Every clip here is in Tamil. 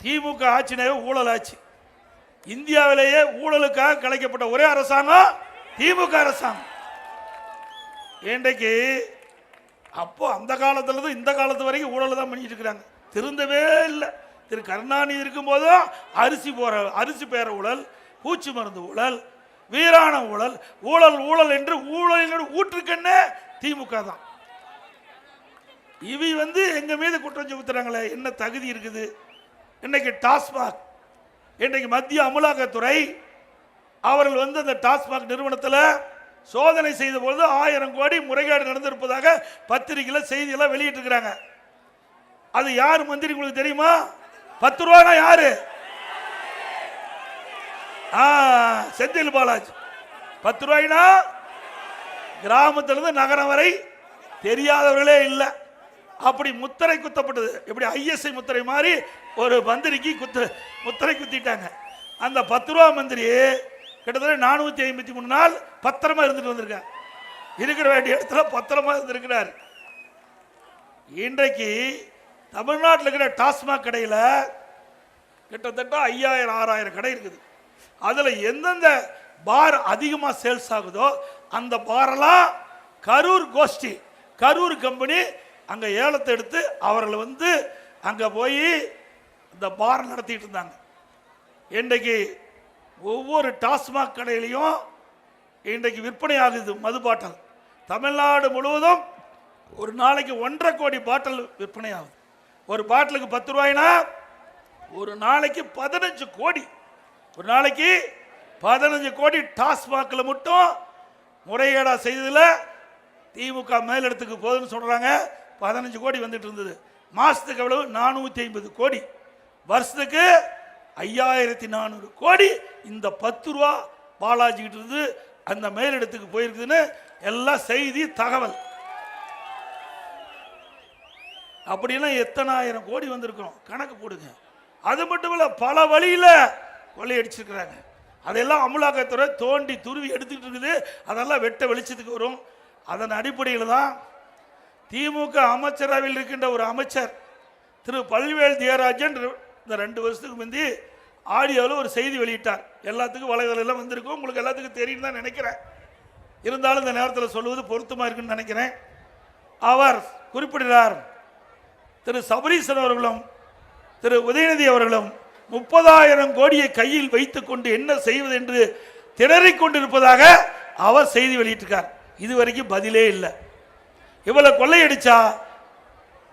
திமுக ஆட்சினாவே ஊழல் ஆட்சி. இந்தியாவிலேயே ஊழலுக்காக கலைக்கப்பட்ட ஒரே அரசாங்கம் திமுக அரசாங்கம். இன்றைக்கு அப்போ அந்த காலத்துல இருந்து இந்த காலத்து வரைக்கும் ஊழல் தான் பண்ணிட்டு இருக்கிறாங்க, திருந்தவே இல்லை. திரு கருணாநிதி இருக்கும் போதும் அரிசி பேர ஊழல், பூச்சி மருந்து ஊழல், வீராண ஊழல், ஊழல் ஊழல் என்று ஊழல் ஊற்றுக்கண்ணே திமுக தான். இவி எங்க மீது குற்றம் சுமத்துறாங்களே, என்ன தகுதி இருக்குது? இன்னைக்கு டாஸ்மாக், இன்றைக்கு மத்திய அமலாக்கத்துறை அவர்கள் அந்த டாஸ்மாக் நிறுவனத்தில் சோதனை செய்த பொழுது 1000 கோடி முறைகேடு நடந்திருப்பதாக பத்திரிகையில் செய்தியெல்லாம் வெளியிட்டு இருக்கிறாங்க. அது யார் மந்திரி உங்களுக்கு தெரியுமா? 10 ரூபாய் யாரு? செந்தில் பாலாஜி. 10 ரூபாய்னா கிராமத்திலிருந்து நகரம் வரை தெரியாதவர்களே இல்லை. அப்படி முத்திரை குத்தப்பட்டது. எப்படி ஐஎஸ்ஐ முத்திரை மாதிரி ஒரு மந்திரிக்கு முத்திரை குத்திட்டாங்க. அந்த 10 ரூபா மந்திரி கிட்டத்தட்ட 453 நாள் பத்திரமா இருந்துட்டு வந்திருக்காங்க. இருக்கிற வேண்டிய இடத்துல பத்திரமா இருந்திருக்கிறார். இன்றைக்கு தமிழ்நாட்டில் இருக்கிற டாஸ்மாக் கடையில் கிட்டத்தட்ட 5000-6000 கடை இருக்குது. அதில் எந்தெந்த பார் அதிகமாக சேல்ஸ் ஆகுதோ அந்த பாரெல்லாம் கரூர் கோஷ்டி, கரூர் கம்பெனி அங்கே ஏலத்தை எடுத்து அவர்கள் அங்கே போய் இந்த பார் நடத்திட்டு இருந்தாங்க. இன்றைக்கு ஒவ்வொரு டாஸ்மாக் கடையிலையும் இன்றைக்கு விற்பனை ஆகுது மது பாட்டல். தமிழ்நாடு முழுவதும் ஒரு நாளைக்கு 1.5 கோடி பாட்டில் விற்பனை ஆகுது. ஒரு பாட்டிலுக்கு 10 ரூபாய்னா ஒரு நாளைக்கு 15 கோடி. ஒரு நாளைக்கு 15 கோடி டாஸ்மாகில் மட்டும் முறைகேடா செய்ததில் திமுக மேலிடத்துக்கு போதுன்னு சொல்றாங்க. 15 கோடி வந்துட்டு இருந்தது. மாசத்துக்கு எவ்வளவு? 450 கோடி. வருஷத்துக்கு 5400 கோடி இந்த 10 ரூபா பாலாஜி கிட்ட இருந்து அந்த மேலிடத்துக்கு போயிருக்குதுன்னு எல்லாம் செய்தி தகவல். அப்படின்னா எத்தனை ஆயிரம் கோடி வந்திருக்கோம் கணக்கு போடுங்க. அது மட்டும் இல்ல, பல வழியில கொள்ளையடிச்சிருக்கிறாங்க. அதெல்லாம் அமலாக்கத்துறை தோண்டி துருவி எடுத்துக்கிட்டு இருக்குது. அதெல்லாம் வெட்ட வெளிச்சத்துக்கு வரும். அதன் அடிப்படையில் தான் திமுக அமைச்சரவையில் இருக்கின்ற ஒரு அமைச்சர் திரு பல்வேல் தியாகராஜன் இந்த 2 வருஷத்துக்கு முந்தி ஆடியோவில் ஒரு செய்தி வெளியிட்டார். எல்லாத்துக்கும் வலைதளம் வந்திருக்கும், உங்களுக்கு எல்லாத்துக்கும் தெரியும் தான் நினைக்கிறேன். இருந்தாலும் இந்த நேரத்தில் சொல்லுவது பொருத்தமாக இருக்குன்னு நினைக்கிறேன். அவர் குறிப்பிடுகிறார், திரு சபரீசன் அவர்களும் திரு உதயநிதி அவர்களும் 30,000 கோடியை கையில் வைத்துக் கொண்டு என்ன செய்வது என்று திணறிக் கொண்டிருப்பதாக அவர் செய்தி வெளியிட்டிருக்கார். இதுவரைக்கும் பதிலே இல்லை. இவ்வளவு கொள்ளையடிச்சா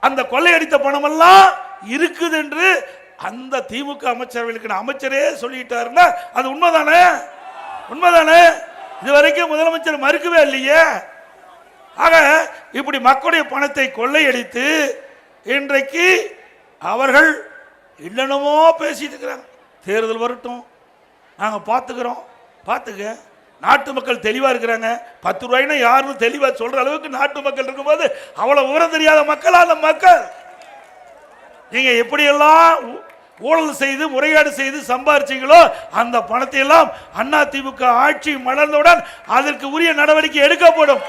அந்த கொள்ளையடித்த பணமெல்லாம் இருக்குது என்று அந்த திமுக அமைச்சரவையில் அமைச்சரே சொல்லிட்டாருன்னா அது உண்மைதானே? உண்மைதானே? இதுவரைக்கும் முதலமைச்சர் மறுக்கவே இல்லையே. ஆக இப்படி மக்களுடைய பணத்தை கொள்ளையடித்து இன்றைக்கு அவர்கள் என்னென்னமோ பேசிட்டு இருக்கிறாங்க. தேர்தல் வரட்டும், நாங்கள் பார்த்துக்கிறோம். பார்த்துக்க, நாட்டு மக்கள் தெளிவாக இருக்கிறாங்க. 10 ரூபாய்னா யாருன்னு தெளிவாக சொல்ற அளவுக்கு நாட்டு மக்கள் இருக்கும்போது அவ்வளவு விவரம் தெரியாத மக்கள் அந்த மக்கள் நீங்க எப்படியெல்லாம் ஊழல் செய்து முறைகேடு செய்து சம்பாரிச்சீங்களோ அந்த பணத்தை எல்லாம் அதிமுக ஆட்சி மலர்ந்தவுடன் அதற்கு உரிய நடவடிக்கை எடுக்கப்படும்.